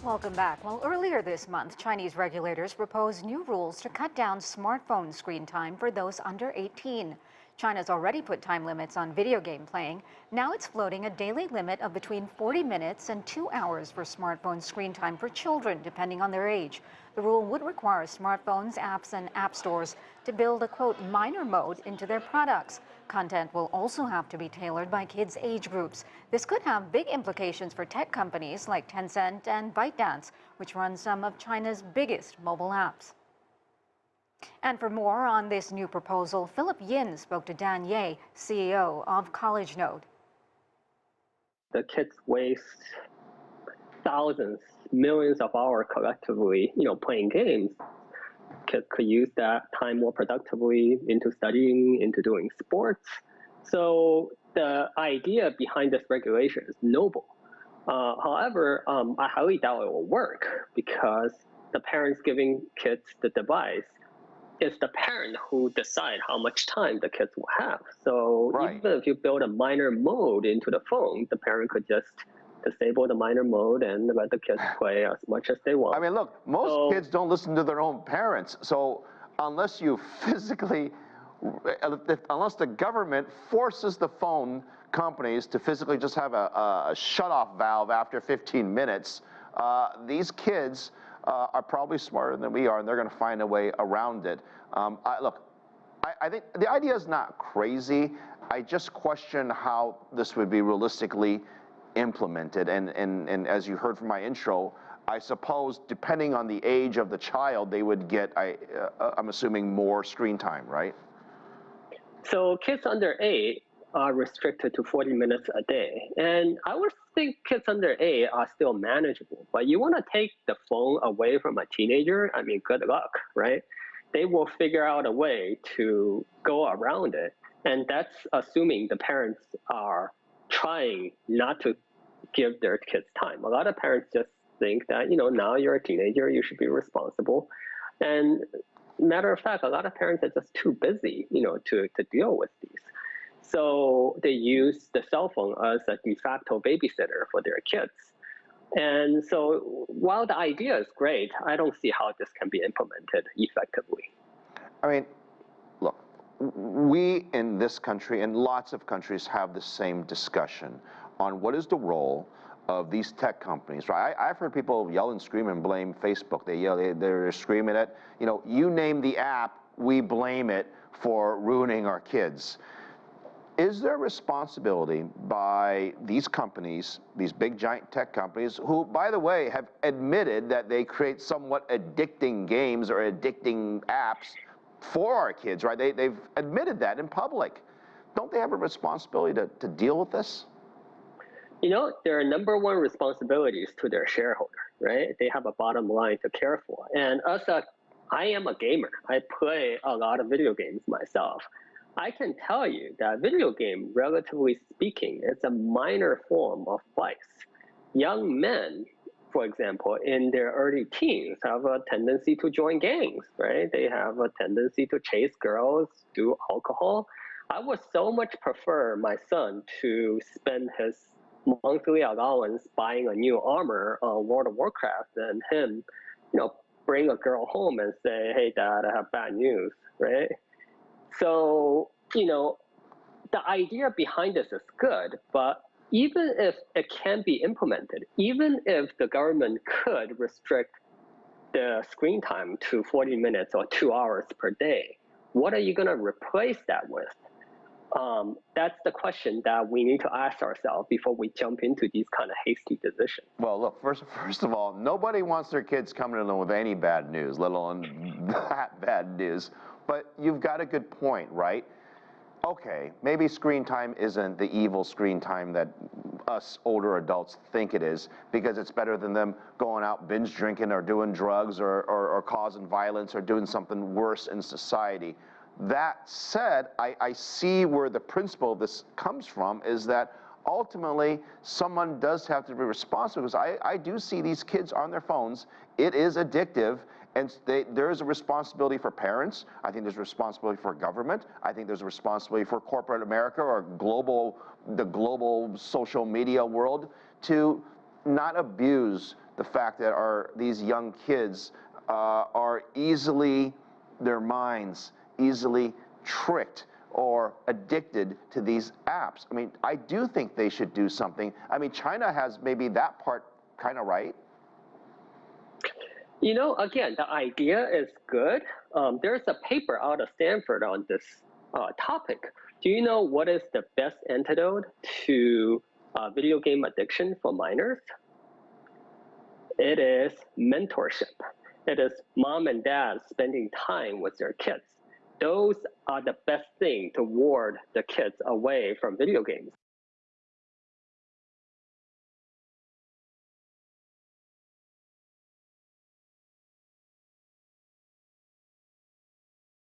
Welcome back. Well, earlier this month, Chinese regulators proposed new rules to cut down smartphone screen time for those under 18. China's already put time limits on video game playing. Now it's floating a daily limit of between 40 minutes and 2 hours for smartphone screen time for children, depending on their age. The rule would require smartphones, apps, and app stores to build a, quote, minor mode into their products. Content will also have to be tailored by kids' age groups. This could have big implications for tech companies like Tencent and ByteDance, which run some of China's biggest mobile apps. And for more on this new proposal, Phillip Yin spoke to Dan Ye, CEO of College Node. The kids waste thousands, millions of hours collectively, playing games. Kids could use that time more productively into studying, into doing sports. So the idea behind this regulation is noble. However, I highly doubt it will work because the parents giving kids the device, it's the parent who decide how much time the kids will have. So even if you build a minor mode into the phone, the parent could just disable the minor mode and let the kids play as much as they want. I mean, look, most kids don't listen to their own parents. So unless you physically, unless the government forces the phone companies to physically just have a shut-off valve after 15 minutes, these kids are probably smarter than we are, and they're going to find a way around it. I think the idea is not crazy. I just question how this would be realistically implemented. And as you heard from my intro, I suppose depending on the age of the child, they would get, I'm assuming, more screen time, right? So kids under 8 are restricted to 40 minutes a day. And I would think kids under 8 are still manageable. But you want to take the phone away from a teenager, I mean, good luck, right? They will figure out a way to go around it. And that's assuming the parents are trying not to give their kids time. A lot of parents just think that, now you're a teenager, you should be responsible. And matter of fact, a lot of parents are just too busy, to deal with these. So they use the cell phone as a de facto babysitter for their kids. And so while the idea is great, I don't see how this can be implemented effectively. I mean, look, we in this country and lots of countries have the same discussion on what is the role of these tech companies, right? I've heard people yell and scream and blame Facebook. They're screaming at, you name the app, we blame it for ruining our kids. Is there responsibility by these companies, these big giant tech companies, who, by the way, have admitted that they create somewhat addicting games or addicting apps for our kids, right? They've admitted that in public. Don't they have a responsibility to deal with this? Their number one responsibility is to their shareholder, right? They have a bottom line to care for. And I am a gamer. I play a lot of video games myself. I can tell you that video game, relatively speaking, is a minor form of vice. Young men, for example, in their early teens have a tendency to join gangs, right? They have a tendency to chase girls, do alcohol. I would so much prefer my son to spend his monthly allowance buying a new armor on World of Warcraft than him, bring a girl home and say, hey, Dad, I have bad news, right? So, the idea behind this is good, but even if it can be implemented, even if the government could restrict the screen time to 40 minutes or 2 hours per day, what are you going to replace that with? That's the question that we need to ask ourselves before we jump into these kind of hasty decisions. Well, look, first of all, nobody wants their kids coming to them with any bad news, let alone that bad news. But you've got a good point, right? Okay, maybe screen time isn't the evil screen time that us older adults think it is, because it's better than them going out binge drinking or doing drugs or causing violence or doing something worse in society. That said, I see where the principle of this comes from, is that ultimately someone does have to be responsible, because I do see these kids on their phones. It is addictive. And there is a responsibility for parents. I think there's a responsibility for government. I think there's a responsibility for corporate America or the global social media world to not abuse the fact that these young kids are their minds easily tricked or addicted to these apps. I mean, I do think they should do something. I mean, China has maybe that part kind of right. You know, again, the idea is good. There's a paper out of Stanford on this topic. Do you know what is the best antidote to video game addiction for minors? It is mentorship. It is mom and dad spending time with their kids. Those are the best thing to ward the kids away from video games.